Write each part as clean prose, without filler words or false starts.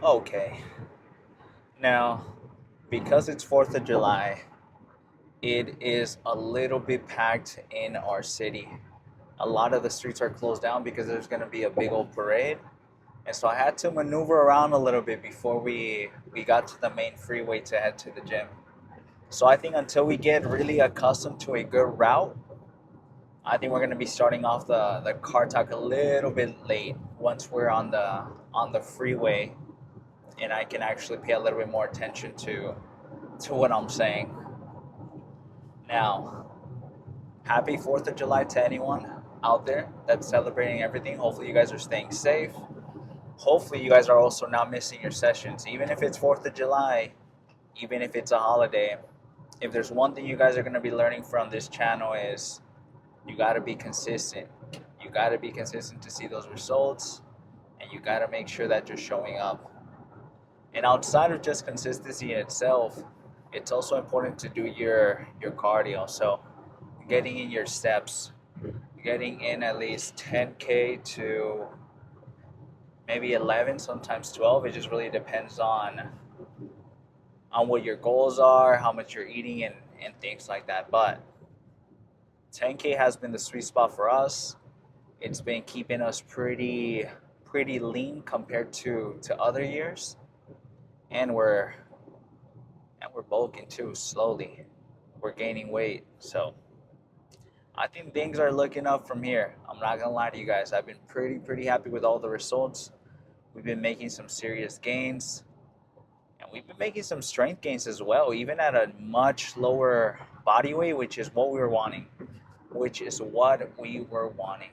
Okay, now because it's 4th of July, it is a little bit packed in our city. A lot of the streets are closed down because there's going to be a big old parade. And so I had to maneuver around a little bit before we got to the main freeway to head to the gym. So I think until we get really accustomed to a good route, I think we're going to be starting off the car talk a little bit late once we're on the freeway and I can actually pay a little bit more attention to what I'm saying. Now, happy 4th of July to anyone out there that's celebrating everything. Hopefully you guys are staying safe. Hopefully you guys are also not missing your sessions. Even if it's 4th of July, even if it's a holiday, if there's one thing you guys are going to be learning from this channel is you got to be consistent. You got to be consistent to see those results, and you got to make sure that you're showing up. And outside of just consistency in itself, it's also important to do your cardio. So getting in your steps, getting in at least 10K to maybe 11, sometimes 12. It just really depends on what your goals are, how much you're eating, and things like that. But 10K has been the sweet spot for us. It's been keeping us pretty lean compared to other years, and we're bulking too slowly. We're gaining weight, so I think things are looking up from here. I'm not gonna lie to you guys. I've been pretty happy with all the results. We've been making some serious gains, and we've been making some strength gains as well, even at a much lower body weight, which is what we were wanting. Which is what we were wanting.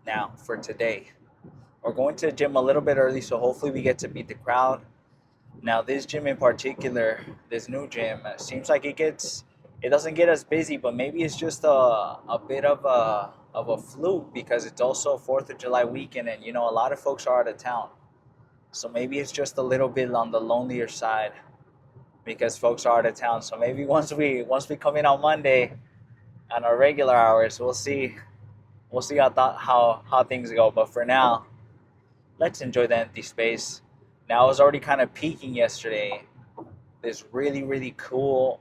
Now, for today, we're going to the gym a little bit early, so hopefully we get to beat the crowd. Now, this gym in particular, this new gym, seems like it doesn't get as busy, but maybe it's just a bit of a fluke because it's also 4th of July weekend, and a lot of folks are out of town. So maybe it's just a little bit on the lonelier side because folks are out of town. So maybe once we come in on Monday on our regular hours, we'll see how things go. But for now, let's enjoy the empty space. Now, I was already kind of peeking yesterday. This really cool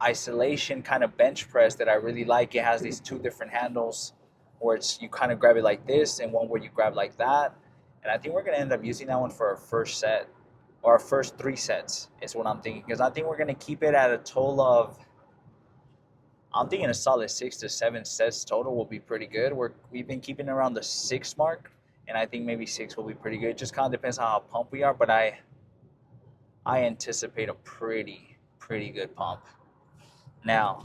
isolation kind of bench press that I really like. It has these two different handles where it's you kind of grab it like this and one where you grab like that. And I think we're gonna end up using that one for our first set or our first 3 sets is what I'm thinking, because I think we're gonna keep it at a total of, I'm thinking a solid 6 to 7 sets total will be pretty good. We've been keeping around the 6 mark, and I think maybe 6 will be pretty good. It just kind of depends on how pumped we are, but I anticipate a pretty good pump. Now,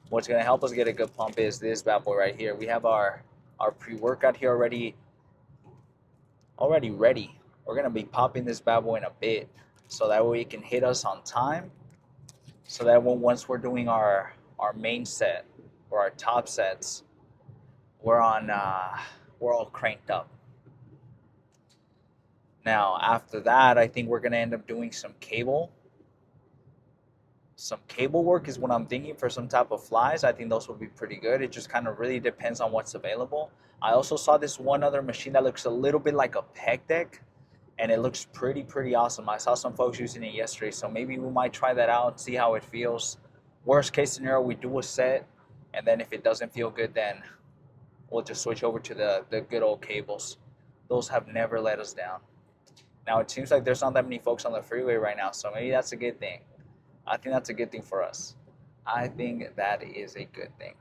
what's gonna help us get a good pump is this bad boy right here. We have our pre-workout here already ready. We're gonna be popping this bad boy in a bit, so that way it can hit us on time. So that once we're doing our main set or our top sets, we're all cranked up. Now after that, I think we're gonna end up doing some cable work is what I'm thinking for some type of flies. I think those will be pretty good. It just kind of really depends on what's available. I also saw this one other machine that looks a little bit like a pec deck, and it looks pretty awesome. I saw some folks using it yesterday, so maybe we might try that out, see how it feels. Worst case scenario, we do a set, and then if it doesn't feel good, then we'll just switch over to the good old cables. Those have never let us down. Now it seems like there's not that many folks on the freeway right now, so maybe that's a good thing. I think that's a good thing for us. I think that is a good thing.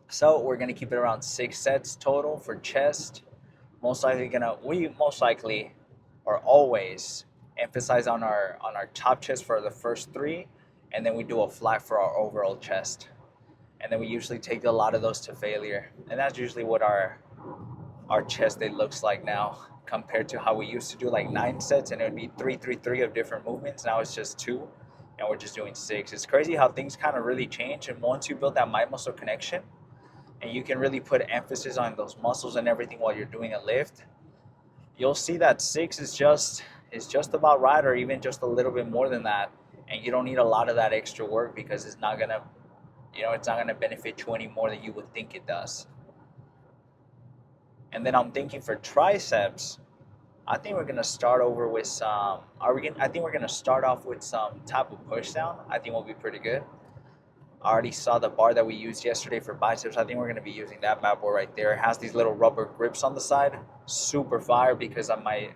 So we're gonna keep it around 6 sets total for chest. We most likely or always emphasize on our top chest for the first 3, and then we do a flat for our overall chest. And then we usually take a lot of those to failure. And that's usually what our chest day looks like now compared to how we used to do like 9 sets, and it would be 3 of different movements. Now it's just 2, and we're just doing 6. It's crazy how things kind of really change. And once you build that mind muscle connection and you can really put emphasis on those muscles and everything while you're doing a lift, you'll see that 6 is just about right, or even just a little bit more than that. And you don't need a lot of that extra work because it's not gonna benefit you any more than you would think it does. And then I'm thinking for triceps, I think we're gonna start over with some. Are we gonna? I think we're gonna start off with some type of push down. I think will be pretty good. I already saw the bar that we used yesterday for biceps. I think we're gonna be using that bad boy right there. It has these little rubber grips on the side. Super fire because my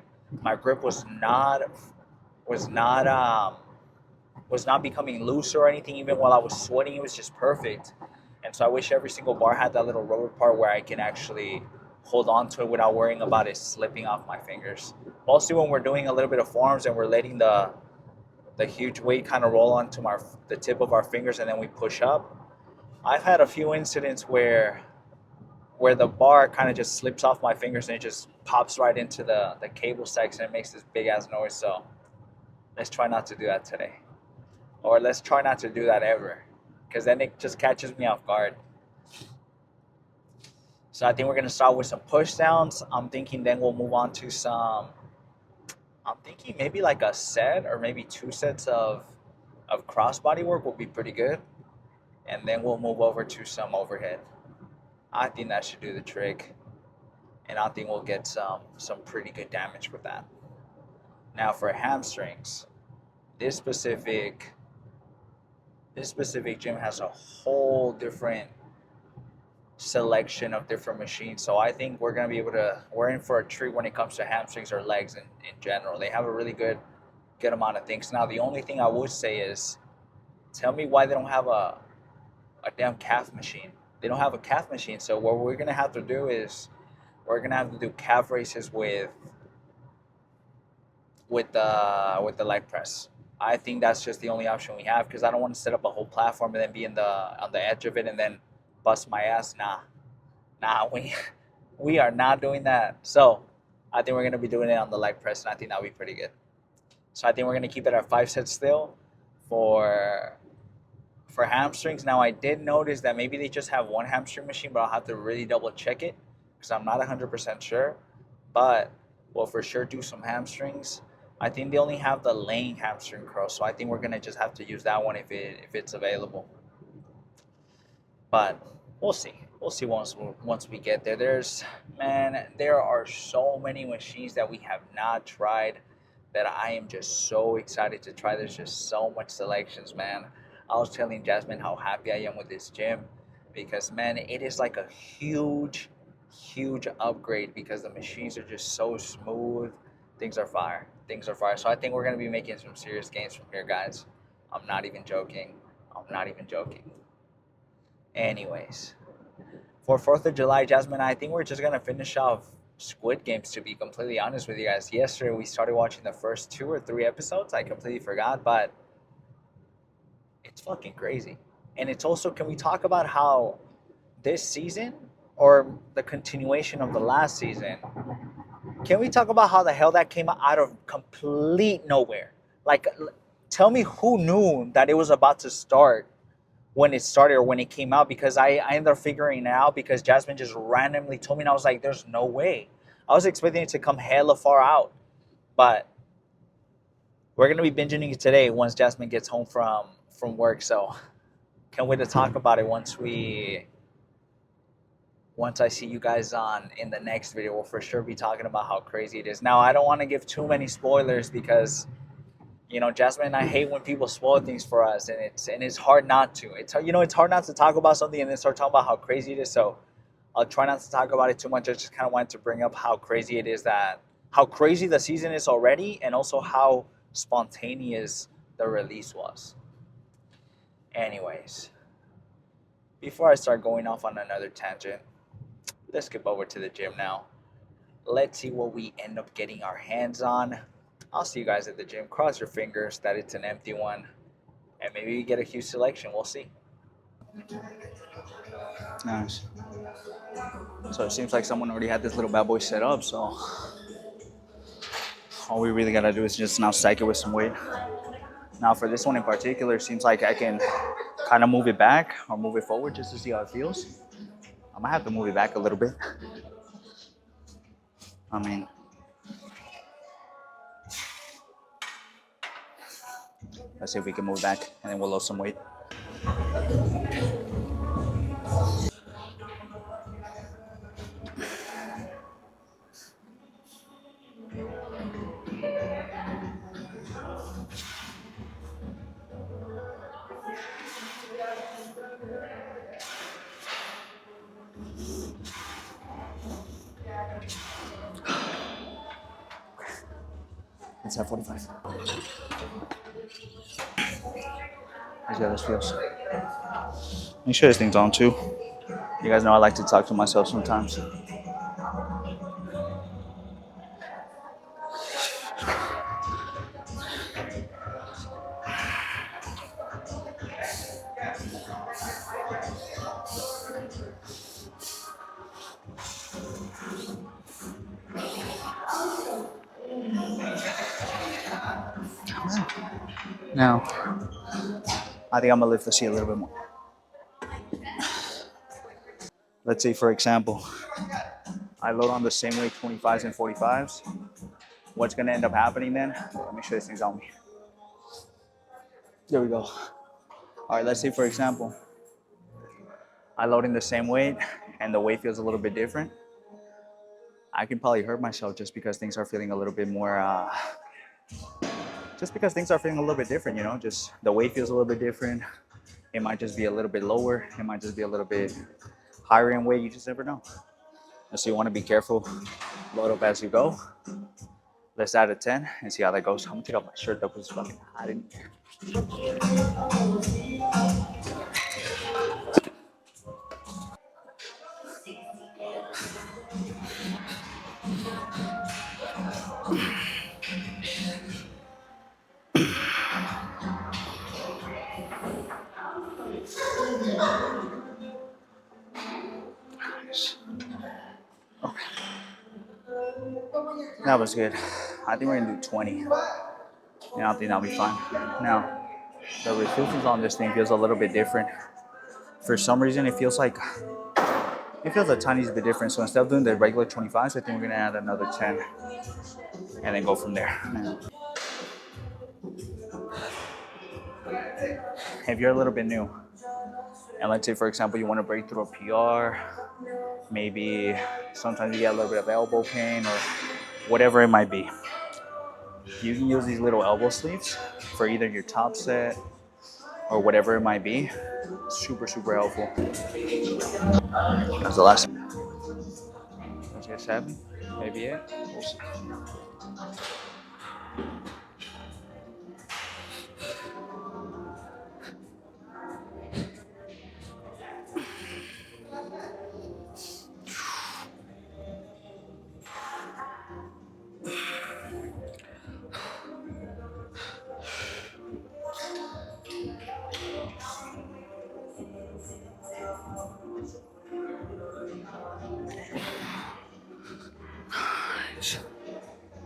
grip was not was not becoming loose or anything. Even while I was sweating, it was just perfect. And so I wish every single bar had that little rubber part where I can actually hold on to it without worrying about it slipping off my fingers. Mostly when we're doing a little bit of forearms and we're letting the huge weight kind of roll onto the tip of our fingers and then we push up. I've had a few incidents where the bar kind of just slips off my fingers and it just pops right into the cable stacks and it makes this big ass noise. So let's try not to do that today. Or let's try not to do that ever. Because then it just catches me off guard. So I think we're going to start with some push downs. I'm thinking then we'll move on to some, I'm thinking maybe like a set or maybe 2 sets of crossbody work will be pretty good. And then we'll move over to some overhead. I think that should do the trick. And I think we'll get some pretty good damage with that. Now for hamstrings, this specific gym has a whole different selection of different machines. So I think we're going to be able to, we're in for a treat when it comes to hamstrings or legs in general. They have a really good amount of things. Now, the only thing I would say is, tell me why they don't have a damn calf machine. They don't have a calf machine. So what we're going to have to do is, we're going to have to do calf races with the leg press. I think that's just the only option we have because I don't want to set up a whole platform and then be on the edge of it and then bust my ass. Nah, we are not doing that. So I think we're gonna be doing it on the leg press, and I think that'll be pretty good. So I think we're gonna keep it at 5 sets still for hamstrings. Now I did notice that maybe they just have one hamstring machine, but I'll have to really double check it because I'm not 100% sure. But we'll for sure do some hamstrings. I think they only have the laying hamstring curl, so I think we're gonna just have to use that one if it's available. But we'll see. We'll see once we get there. There are so many machines that we have not tried that I am just so excited to try. There's just so much selections, man. I was telling Jasmine how happy I am with this gym because, man, it is like a huge upgrade because the machines are just so smooth. Things are fire. So I think we're going to be making some serious gains from here, guys. I'm not even joking. Anyways, for 4th of July, Jasmine, I think we're just going to finish off Squid Games, to be completely honest with you guys. Yesterday, we started watching the first 2 or 3 episodes. I completely forgot, but it's fucking crazy. And it's also, can we talk about how this season, or the continuation of the last season, can we talk about how the hell that came out of complete nowhere? Like, tell me who knew that it was about to start when it started or when it came out, because I ended up figuring it out because Jasmine just randomly told me and I was like, there's no way. I was expecting it to come hella far out. But we're going to be binging it today once Jasmine gets home from work. So can't wait to talk about it once I see you guys in the next video. We'll for sure be talking about how crazy it is. Now, I don't want to give too many spoilers because, you know, Jasmine and I hate when people spoil things for us, and it's hard not to. It's hard not to talk about something and then start talking about how crazy it is. So I'll try not to talk about it too much. I just kind of wanted to bring up how crazy it is, how crazy the season is already, and also how spontaneous the release was. Anyways, before I start going off on another tangent, let's skip over to the gym now. Let's see what we end up getting our hands on. I'll see you guys at the gym. Cross your fingers that it's an empty one. And maybe we get a huge selection. We'll see. Nice. So it seems like someone already had this little bad boy set up. So all we really got to do is just now stack it with some weight. Now for this one in particular, it seems like I can kind of move it back or move it forward just to see how it feels. I might have to move it back a little bit. I mean, let's see if we can move back and then we'll load some weight. Let's have 45. Let's see how this feels. Make sure this thing's on too. You guys know I like to talk to myself sometimes. Now, I think I'm gonna lift the seat a little bit more. Let's say, for example, I load on the same weight 25s and 45s. What's gonna end up happening then? Let me show this thing's on me. There we go. All right, let's say, for example, I load in the same weight and the weight feels a little bit different. I can probably hurt myself just because things are feeling a little bit more, just because things are feeling a little bit different, you know, just the weight feels a little bit different. It might just be a little bit lower. It might just be a little bit higher in weight. You just never know. So you want to be careful. Load up as you go. Let's add a 10 and see how that goes. I'm gonna take off my shirt though because it's fucking hot in here. Okay. That was good. I think we're gonna do 20. And I think that'll be fine. Now, the resistance on this thing feels a little bit different. For some reason, it feels a tiny bit different. So instead of doing the regular 25s, I think we're gonna add another 10 and then go from there. If you're a little bit new, and let's say, for example, you want to break through a PR, maybe sometimes you get a little bit of elbow pain or whatever it might be, you can use these little elbow sleeves for either your top set or whatever it might be. Super, super helpful. That's the last. Let's get 7, maybe 8. We'll see.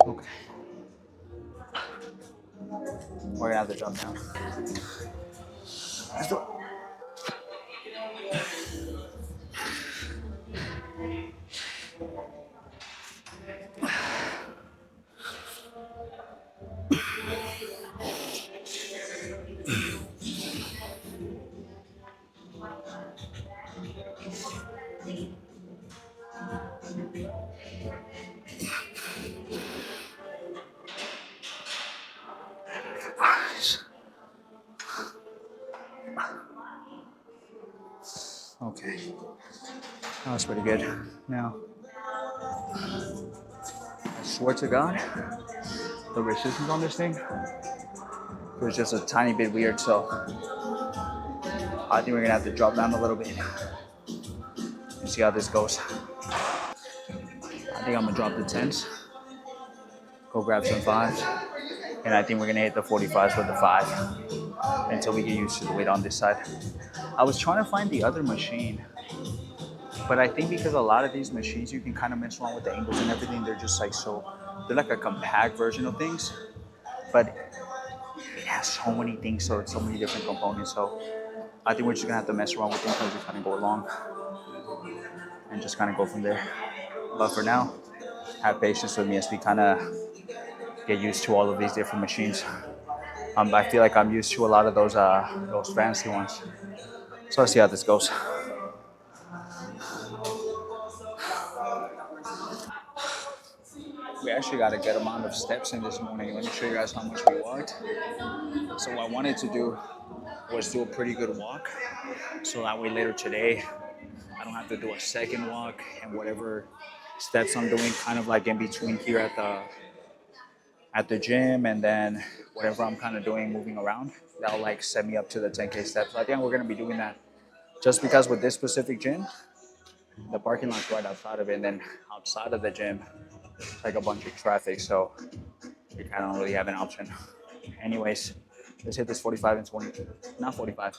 Okay. We're gonna have to jump down. Let's do it. Okay. That was pretty good. Now, I swear to God, the resistance on this thing was just a tiny bit weird, so I think we're gonna have to drop down a little bit and see how this goes. I think I'm gonna drop the 10s, go grab some 5s, and I think we're gonna hit the 45s with the 5 until we get used to the weight on this side. I was trying to find the other machine, but I think because a lot of these machines you can kind of mess around with the angles and everything, they're just like they're like a compact version of things, but it has so many things, so many different components. So I think we're just gonna have to mess around with things as we kind of go along and just kind of go from there. But for now, have patience with me as we kind of get used to all of these different machines. I feel like I'm used to a lot of those fancy ones. So let's see how this goes. We actually got a good amount of steps in this morning. Let me show you guys how much we walked. So what I wanted to do was do a pretty good walk, so that way later today I don't have to do a second walk, and whatever steps I'm doing kind of like in between here at the gym, and then whatever I'm kind of doing, moving around, that'll like set me up to the 10K steps. So I think we're gonna be doing that just because with this specific gym, the parking lot's right outside of it, and then outside of the gym, it's like a bunch of traffic, so we kind of don't really have an option. Anyways, let's hit this 45 and 20, not 45,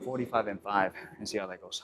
45 and 5, and see how that goes.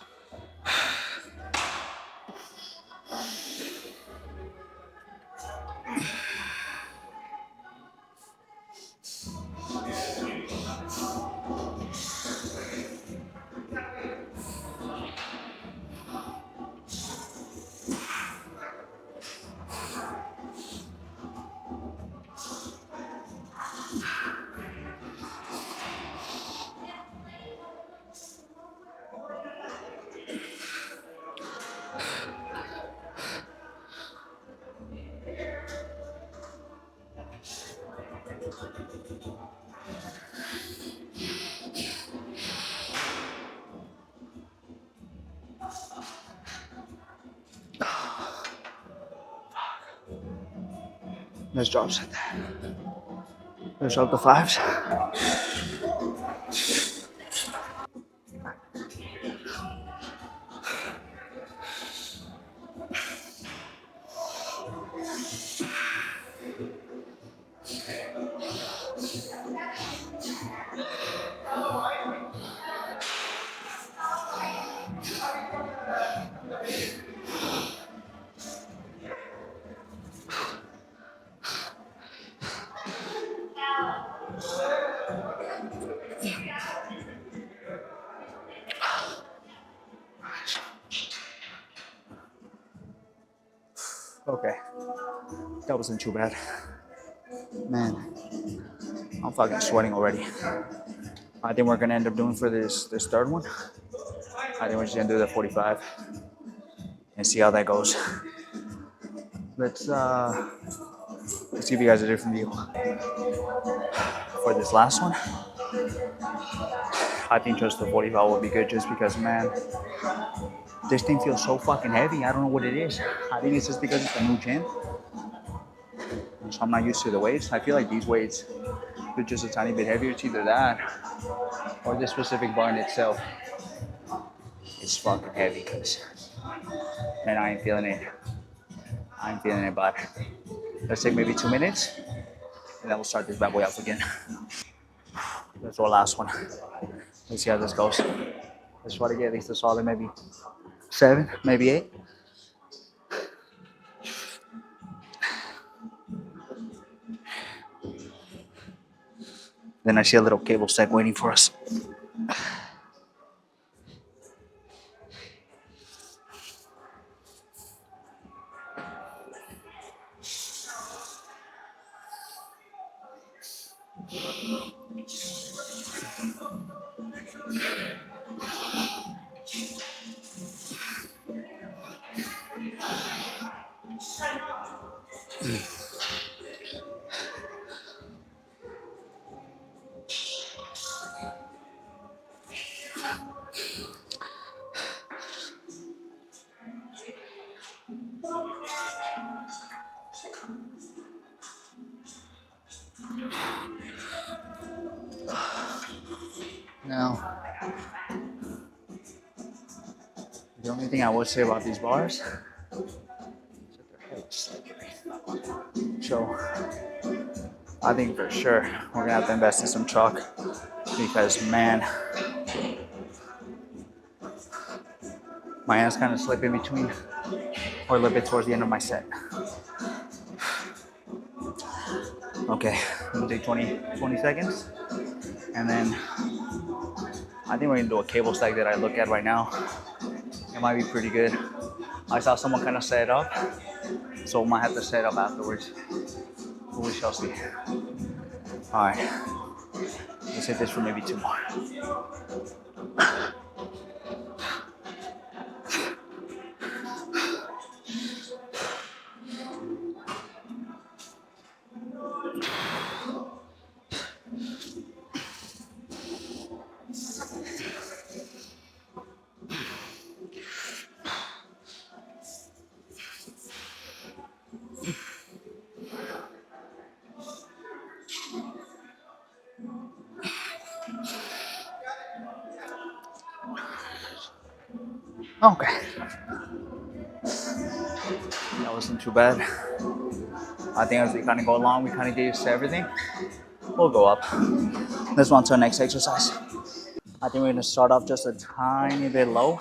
Let's drop set. Let's drop the fives. Okay, that wasn't too bad. Man, I'm fucking sweating already. I think we're gonna end up doing for this third one. I think we're just gonna do the 45 and see how that goes. Let's give you guys a different view for this last one. I think just the 45 will be good, just because, man, this thing feels so fucking heavy. I don't know what it is. I think it's just because it's a new gym, so I'm not used to the weights. I feel like these weights are just a tiny bit heavier. It's either that or this specific bar in itself is fucking heavy, because, man, I ain't feeling it. I ain't feeling it, but let's take maybe 2 minutes and then we'll start this bad boy up again. That's our last one. Let's see how this goes. Let's try to get at least a solid maybe 7, maybe 8. Then I see a little cable stack waiting for us. Now, the only thing I would say about these bars is that they're heavy slightly. So I think for sure we're gonna have to invest in some chalk, because, man, my hands kind of slip in between or a little bit towards the end of my set. Okay, I'm gonna take 20 seconds, and then I think we're gonna do a cable stack that I look at right now. It might be pretty good. I saw someone kind of set it up, so we might have to set it up afterwards. But we shall see. All right, let's hit this for maybe 2 more. Okay, that wasn't too bad. I think as we kind of go along, we kind of get used to everything. We'll go up. Let's move on to the next exercise. I think we're gonna start off just a tiny bit low,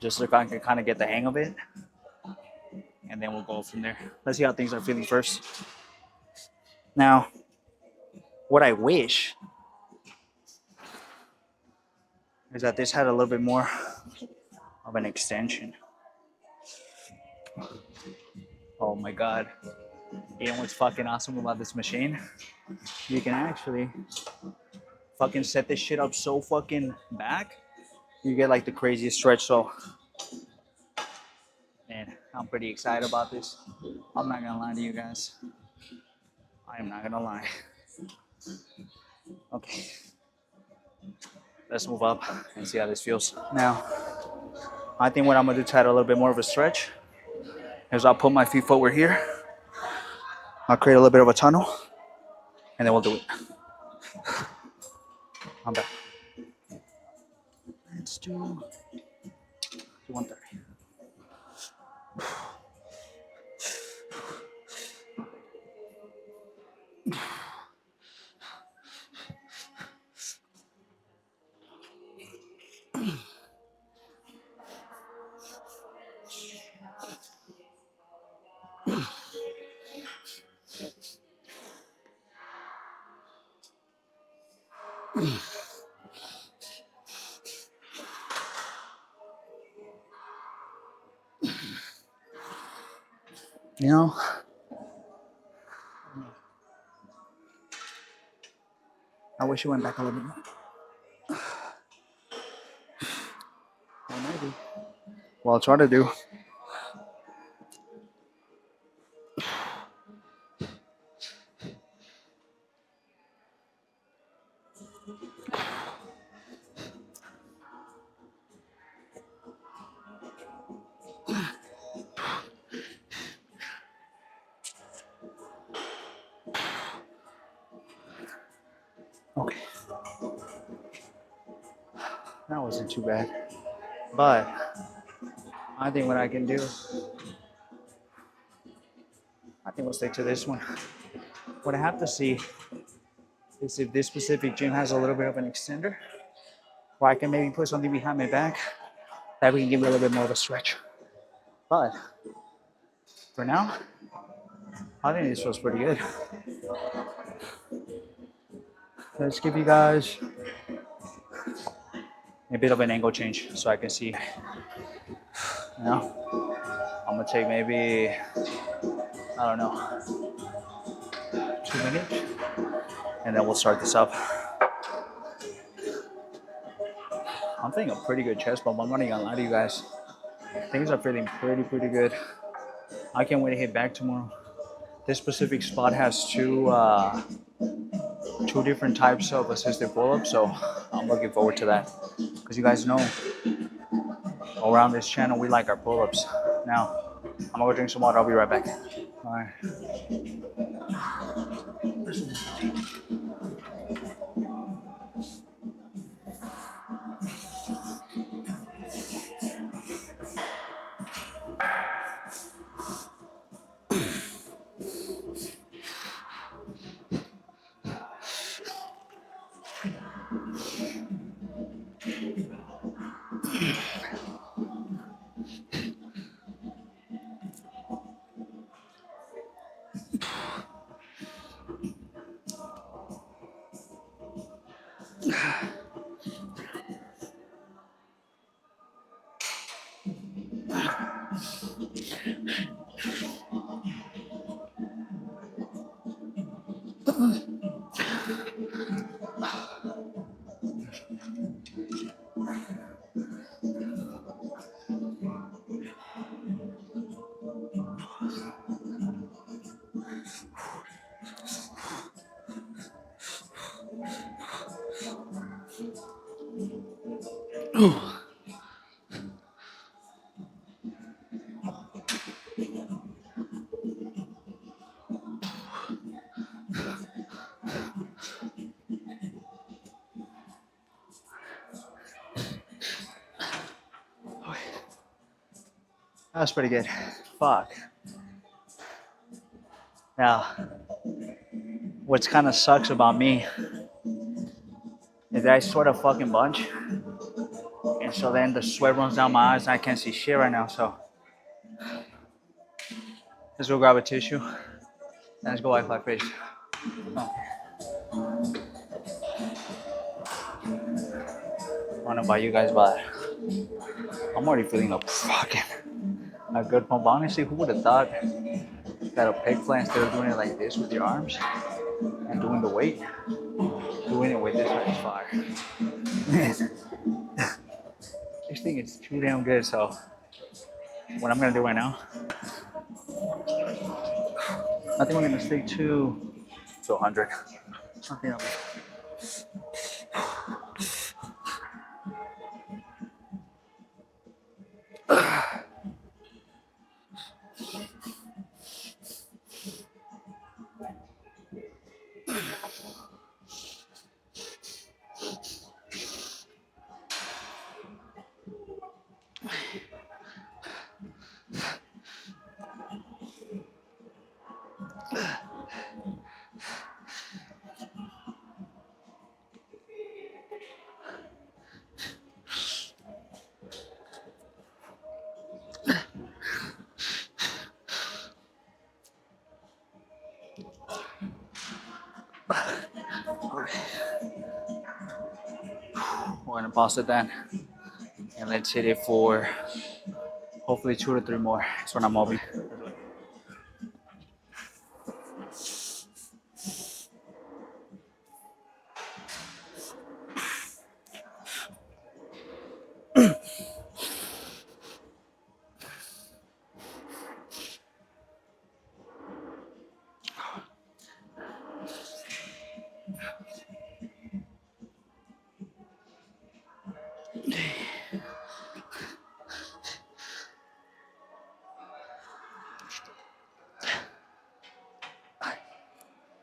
just so I can kind of get the hang of it, and then we'll go from there. Let's see how things are feeling first. Now, what I wish is that this had a little bit more of an extension. Oh my god. You know what's fucking awesome about this machine? You can actually fucking set this shit up so fucking back. You get like the craziest stretch. So, man, I'm pretty excited about this. I'm not gonna lie to you guys. I am not gonna lie. Okay, let's move up and see how this feels. Now, I think what I'm gonna do to add a little bit more of a stretch is I'll put my feet forward here. I'll create a little bit of a tunnel, and then we'll do it. I'm back. Let's do 130. You know, I wish it went back a little bit more. Well, maybe. Well, I'll try to do. Okay. That wasn't too bad. But I think what I can do, I think we'll stick to this one. What I have to see is if this specific gym has a little bit of an extender, or I can maybe put something behind my back that we can give me a little bit more of a stretch. But for now, I think this feels pretty good. Let's give you guys a bit of an angle change so I can see. You know, I'm gonna take maybe, I don't know, 2 minutes, and then we'll start this up. I'm feeling a pretty good chest bump. I'm not gonna lie to you guys. Things are feeling pretty good. I can't wait to hit back tomorrow. This specific spot has two different types of assisted pull-ups, so I'm looking forward to that. Because you guys know, around this channel, we like our pull-ups. Now, I'm gonna go drink some water. I'll be right back. All right. That's pretty good. Fuck. Now, what's kind of sucks about me is that I sweat a fucking bunch. And so then the sweat runs down my eyes and I can't see shit right now. So let's go grab a tissue and let's go wipe my face. Oh. I don't know about you guys, but I'm already feeling a good pump. Honestly, who would have thought that a pec fly, instead of doing it like this with your arms and doing the weight, doing it with this is fire. This thing is too damn good. So what I'm gonna do right now, I think we're gonna stick to 100. Something else. We're gonna pause it then, and let's hit it for hopefully 2 to 3 more. That's what I'm hoping.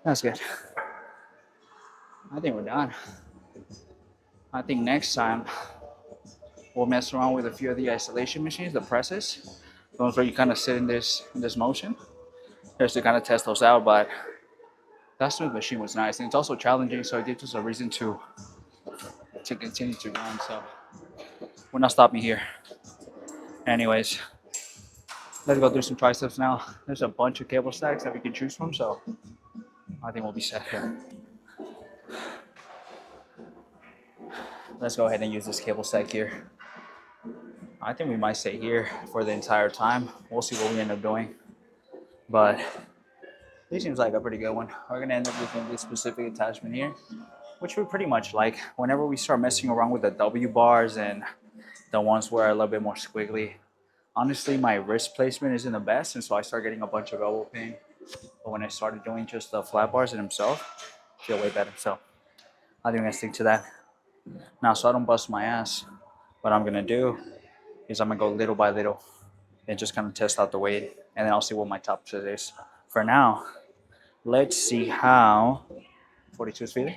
That's good. I think we're done. I think next time we'll mess around with a few of the isolation machines, the presses, those where you kind of sit in this motion, just to kind of test those out. But that smooth machine was nice, and it's also challenging, so it gives us a reason to continue to run. So we're not stopping here. Anyways, let's go through some triceps now. There's a bunch of cable stacks that we can choose from, so I think we'll be set here. Let's go ahead and use this cable stack here. I think we might stay here for the entire time. We'll see what we end up doing. But this seems like a pretty good one. We're gonna end up using this specific attachment here, which we pretty much like. Whenever we start messing around with the W bars and the ones where are a little bit more squiggly, honestly, my wrist placement isn't the best, and so I start getting a bunch of elbow pain. But when I started doing just the flat bars in himself, I feel way better. So I think I'm gonna stick to that. Now, so I don't bust my ass, what I'm gonna do is I'm gonna go little by little and just kind of test out the weight, and then I'll see what my top set is. For now, let's see how 42 is feeling.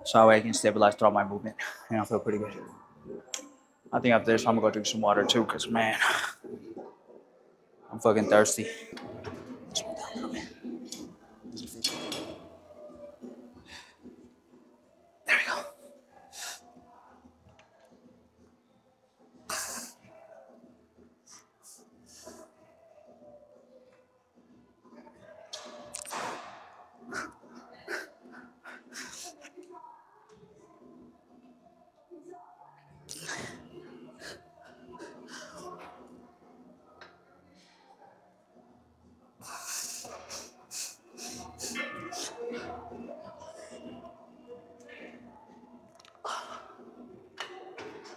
So that way I can stabilize throughout my movement, and I feel pretty good. I think after this, I'm gonna go drink some water too, cause man, I'm fucking thirsty. There we go.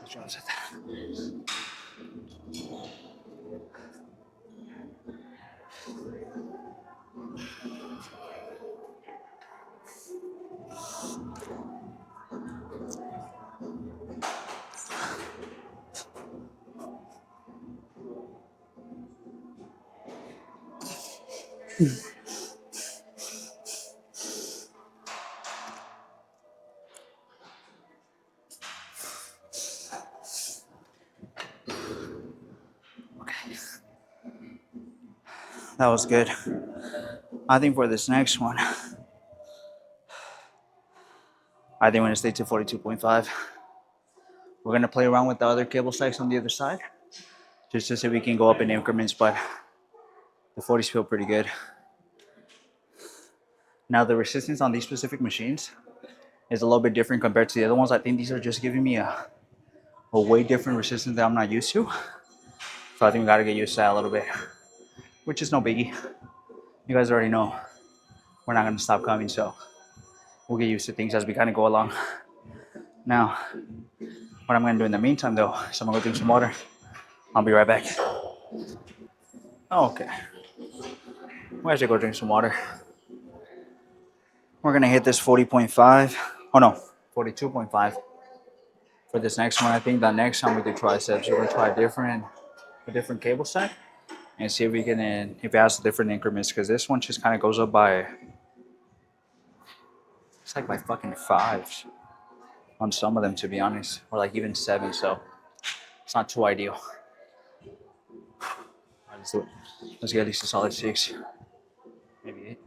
Let's try to that. That was good. I think for this next one, I think we're gonna stay to 42.5. We're gonna play around with the other cable stacks on the other side, just to see if we can go up in increments, but the 40s feel pretty good. Now the resistance on these specific machines is a little bit different compared to the other ones. I think these are just giving me a way different resistance that I'm not used to. So I think we gotta get used to that a little bit, which is no biggie. You guys already know we're not gonna stop coming, so we'll get used to things as we kind of go along. Now, what I'm gonna do in the meantime though is I'm gonna go drink some water. I'll be right back. Oh, okay. We have to go drink some water. We're gonna hit this 40.5. Oh no, 42.5 for this next one. I think the next time we do triceps, we're gonna try a different cable stack and see if we can if it has different increments, because this one just kind of goes up by, it's like by fucking fives on some of them, to be honest, or like even seven. So it's not too ideal. All right, let's do it. Let's get at least a solid 6, maybe 8.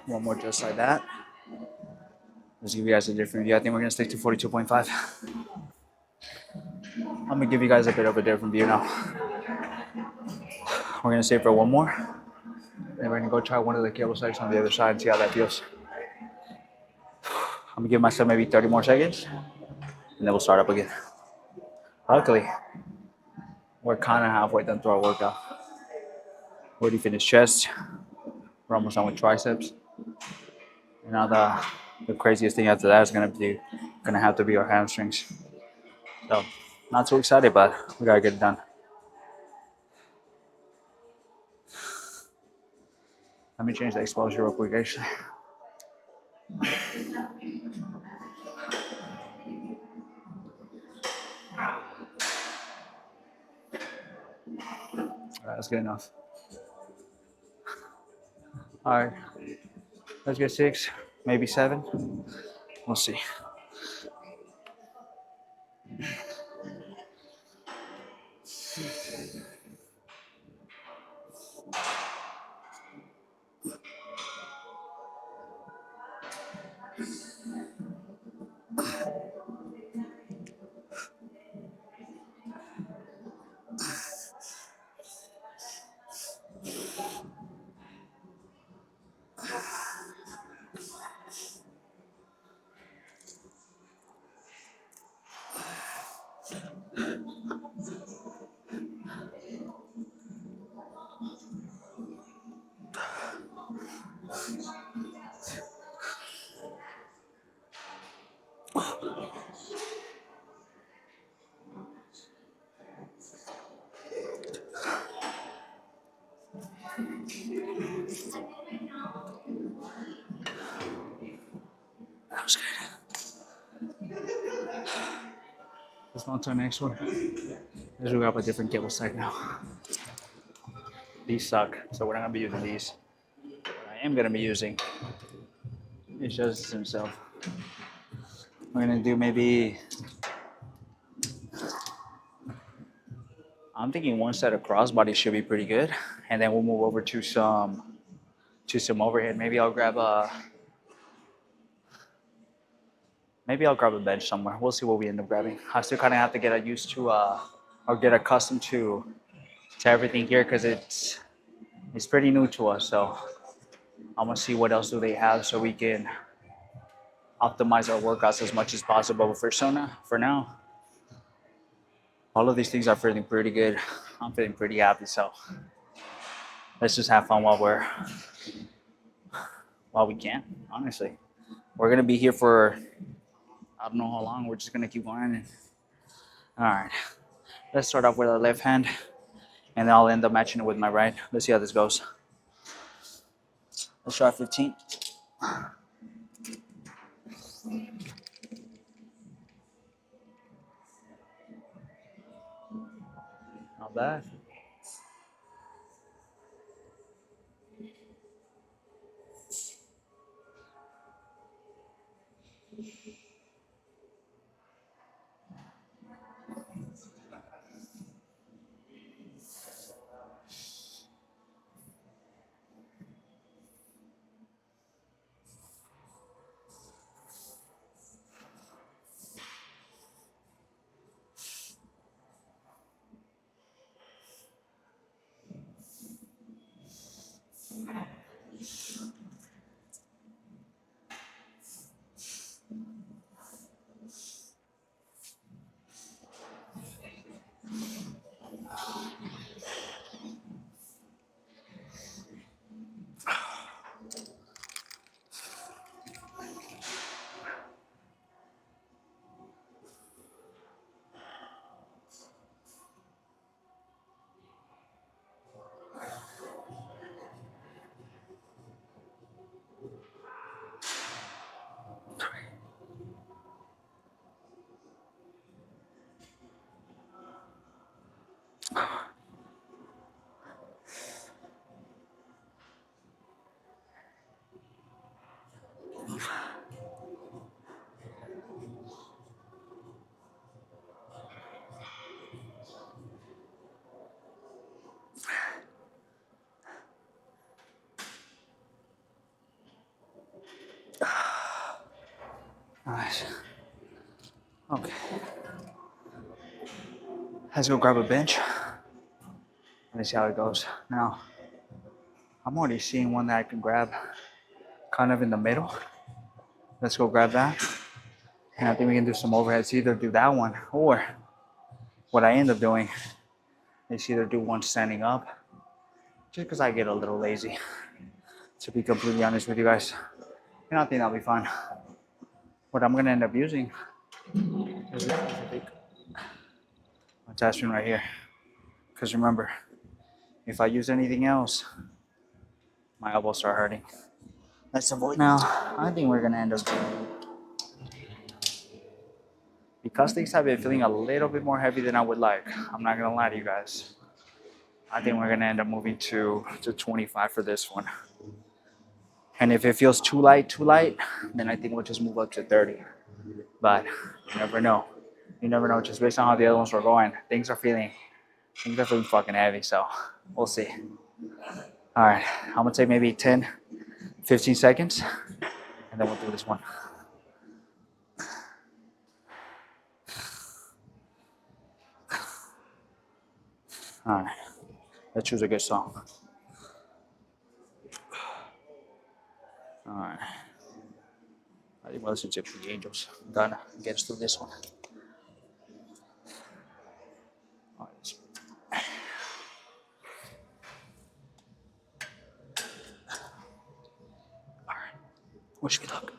One more just like that. Let's give you guys a different view. I think we're gonna stick to 42.5. I'm gonna give you guys a bit of a different view now. We're gonna stay for one more, and we're gonna go try one of the cable stacks on the other side and see how that feels. I'm gonna give myself maybe 30 more seconds, and then we'll start up again. Luckily, we're kind of halfway done through our workout. We already finished chest. We're almost done with triceps. And now the craziest thing after that is gonna have to be our hamstrings. So not too excited, but we gotta get it done. Let me change the exposure real quick, actually. All right, that's good enough. All right, let's get 6, maybe 7. We'll see. That was good. Let's go on to the next one. Let's look up a different cable stack now. These suck, so we're not gonna be using these. What I am gonna be using is just himself. We're gonna do maybe, I'm thinking one set of crossbody should be pretty good, and then we'll move over to some overhead. Maybe I'll grab maybe I'll grab a bench somewhere. We'll see what we end up grabbing. I still kind of have to get used to or get accustomed to everything here because it's pretty new to us. So I'm gonna see what else do they have so we can optimize our workouts as much as possible. But for now, all of these things are feeling pretty good. I'm feeling pretty happy. So let's just have fun while we can. Honestly, we're gonna be here for I don't know how long. We're just gonna keep going. All right, let's start off with our left hand, and then I'll end up matching it with my right. Let's see how this goes. Let's try 15. Not bad. Nice. Okay. Let's go grab a bench. Let's see how it goes. Now, I'm already seeing one that I can grab kind of in the middle. Let's go grab that. And I think we can do some overheads. Either do that one or what I end up doing is either do one standing up just because I get a little lazy, to be completely honest with you guys. And I think that'll be fun. What I'm going to end up using is this specific attachment right here. Because remember, if I use anything else, my elbows start hurting. Let's avoid now. I think we're going to end up doing, because things have been feeling a little bit more heavy than I would like. I'm not going to lie to you guys. I think we're going to end up moving to 25 for this one. And if it feels too light, then I think we'll just move up to 30. But you never know. You never know. Just based on how the other ones were going, things are feeling fucking heavy. So we'll see. All right, I'm gonna take maybe 10, 15 seconds, and then we'll do this one. All right, let's choose a good song. All right, I think we'll listen to the Angels. Gonna get us through this one. All right. All right. Wish me luck.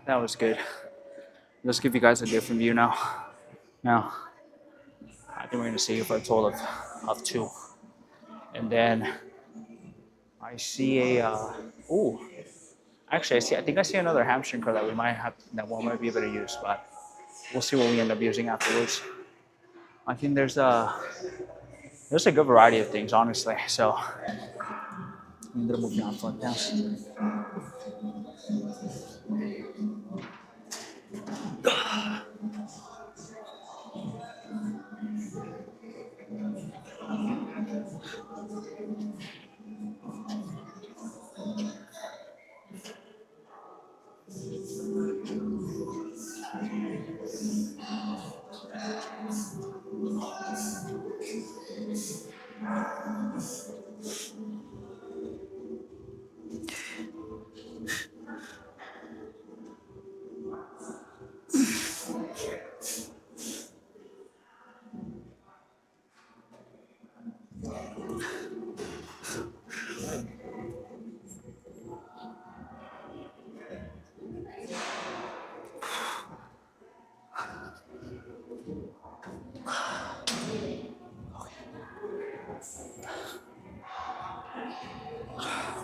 That was good. Let's give you guys a different view now. Now, I think we're gonna see for a total of two. And then I see a, ooh, actually I think I see another hamstring curl that we might have, that one might be able to use, but we'll see what we end up using afterwards. I think there's a good variety of things, honestly. So I'm gonna move down front down.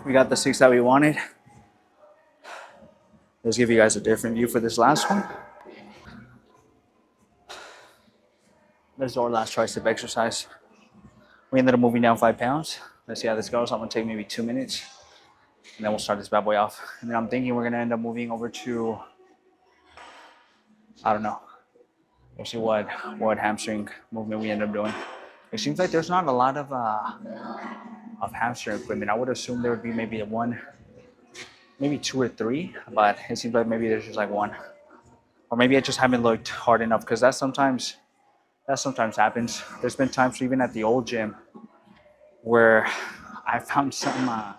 We got the six that we wanted. Let's give you guys a different view for this last one. This is our last tricep exercise. We ended up moving down 5 pounds. Let's see how this goes. I'm gonna take maybe 2 minutes and then we'll start this bad boy off. And then I'm thinking we're gonna end up moving over to, I don't know. We'll see what hamstring movement we end up doing. It seems like there's not a lot of hamstring equipment. I would assume there would be maybe one, maybe two or three, but it seems like maybe there's just like one. Or maybe I just haven't looked hard enough because that sometimes happens. There's been times even at the old gym where I found some. I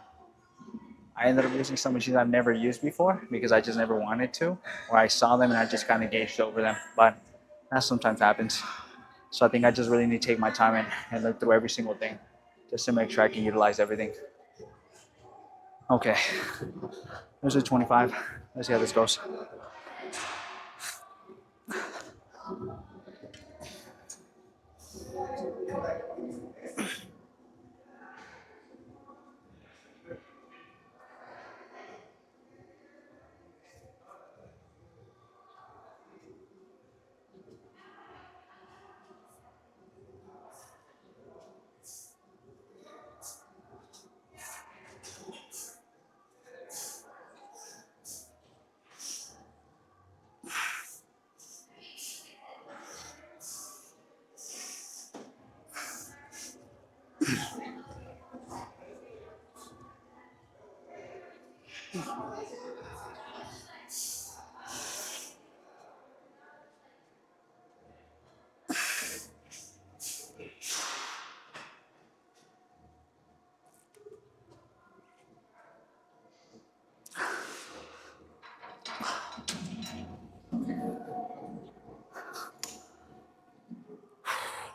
ended up using some machines I've never used before because I just never wanted to, or I saw them and I just kind of gauged over them. But that sometimes happens. So I think I just really need to take my time and look through every single thing just to make sure I can utilize everything. Okay, there's a 25. Let's see how this goes.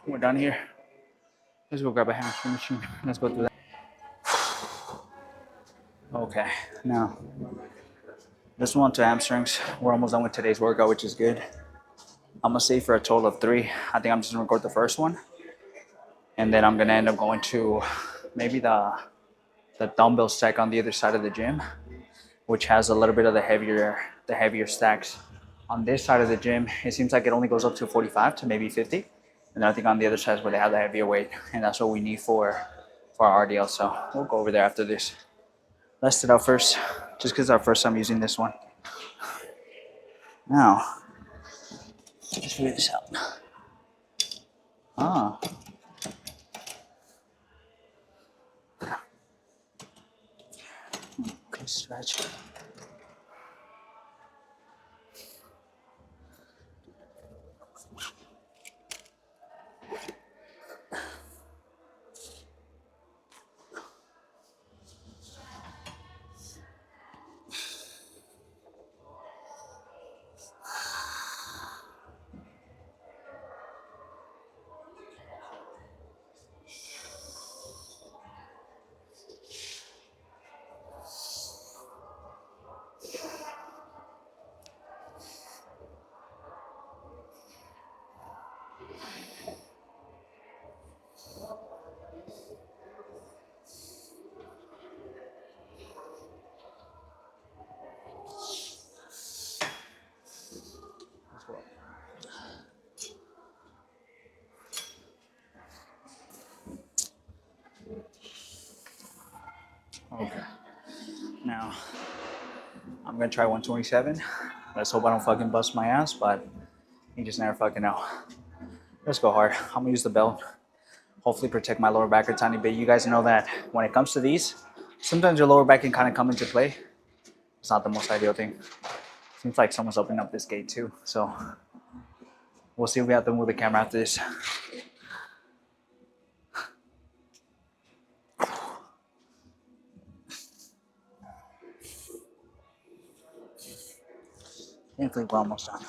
We're done here. Let's go grab a hamstring machine. Let's go through that. Okay, now let's move on to hamstrings. We're almost done with today's workout, which is good. I'm gonna say for a total of three. I think I'm just gonna record the first one, and then I'm gonna end up going to maybe the dumbbell stack on the other side of the gym, which has a little bit of the heavier stacks. On this side of the gym, it seems like it only goes up to 45 to maybe 50, and I think on the other side is where they have the heavier weight, and that's what we need for our RDL. So we'll go over there after this. Let's sit out first, just because it's our first time using this one. Now, let's figure this out. Ah, good stretch. I'm gonna try 127. Let's hope I don't fucking bust my ass, but you just never fucking know. Let's go hard. I'm gonna use the belt. Hopefully protect my lower back a tiny bit. You guys know that when it comes to these, sometimes your lower back can kind of come into play. It's not the most ideal thing. Seems like someone's opening up this gate too. So we'll see if we have to move the camera after this. Thankfully, we're almost done.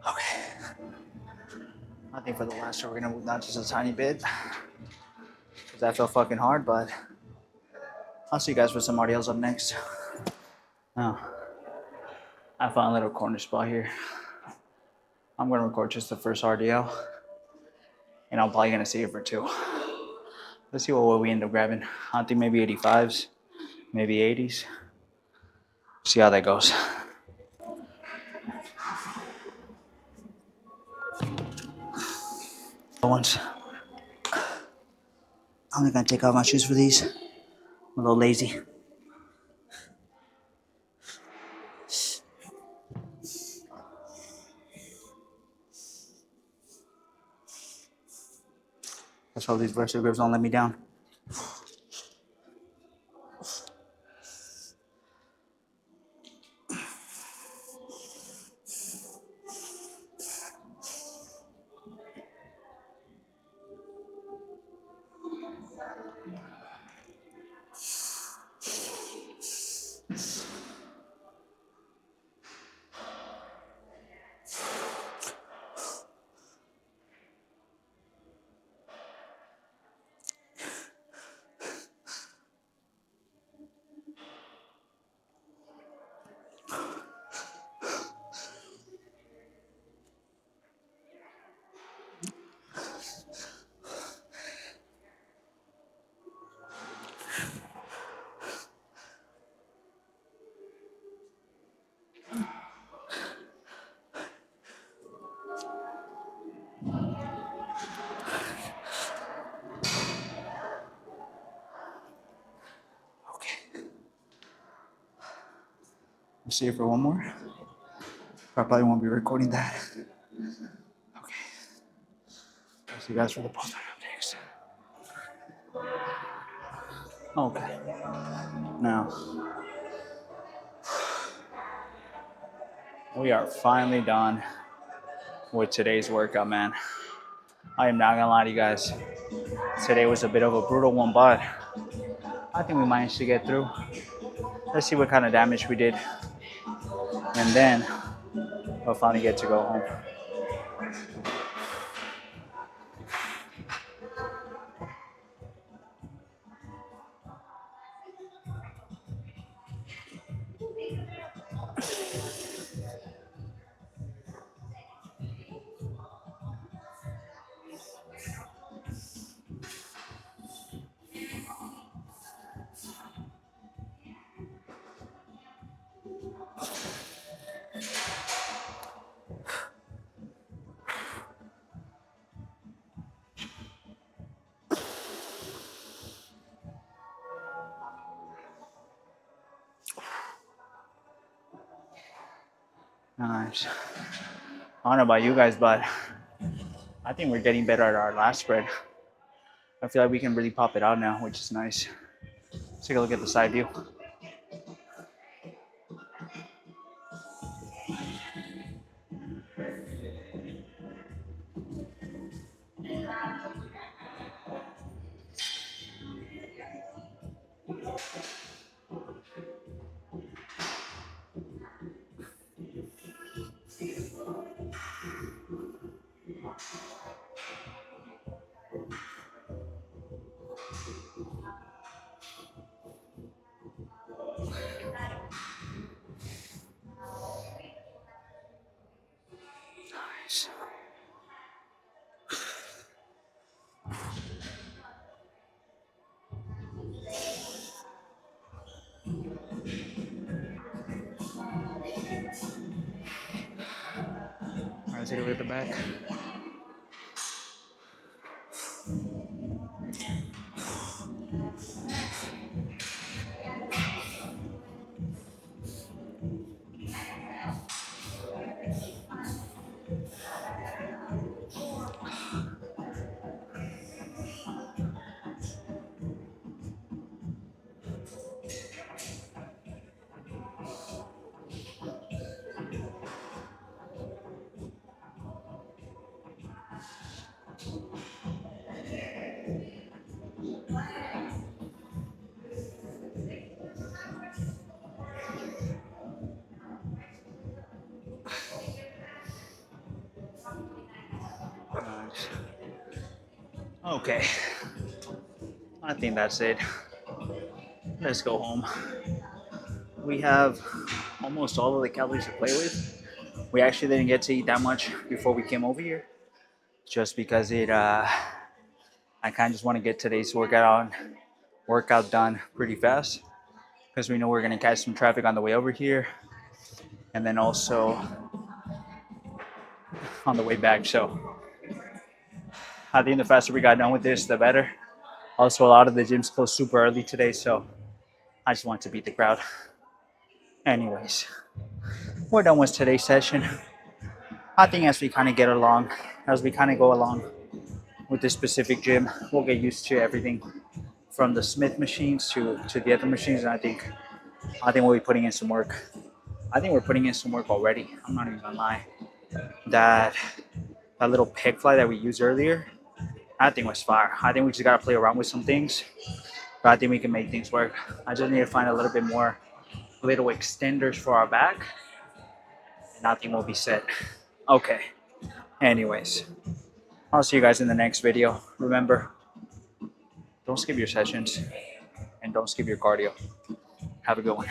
Okay. I think for the last show, we're gonna move down just a tiny bit. Because that felt fucking hard, but I'll see you guys with some RDLs up next. Now, I found a little corner spot here. I'm gonna record just the first RDL. And I'm probably gonna save it for 2. Let's see what we end up grabbing. I think maybe 85s, maybe 80s. See how that goes. Ones. I'm not gonna take off my shoes for these. I'm a little lazy. Let's hope these vertical grips don't let me down. Okay. We'll see you for one more. I probably won't be recording that. Okay. I'll see you guys for the post next. Okay. Now, we are finally done with today's workout, man. I am not gonna lie to you guys. Today was a bit of a brutal one, but I think we managed to get through. Let's see what kind of damage we did. And then we'll finally get to go home. Nice. I don't know about you guys, but I think we're getting better at our last spread. I feel like we can really pop it out now, which is nice. Let's take a look at the side view. take a look at the back. Nice. Okay, I think that's it. Let's go home. We have almost all of the calories to play with. We actually didn't get to eat that much before we came over here, just because I kind of just want to get today's workout done pretty fast, because we know we're gonna catch some traffic on the way over here, and then also on the way back. So I think the faster we got done with this, the better. Also, a lot of the gyms closed super early today, so I just want to beat the crowd. Anyways, we're done with today's session. I think as we kind of go along with this specific gym, we'll get used to everything from the Smith machines to the other machines. And I think we'll be putting in some work. I think we're putting in some work already. I'm not even gonna lie. That little peg fly that we used earlier, I think was fire. I think we just gotta play around with some things, but I think we can make things work. I just need to find a little bit more little extenders for our back, and I think we'll be set. Okay. Anyways, I'll see you guys in the next video. Remember, don't skip your sessions and don't skip your cardio. Have a good one.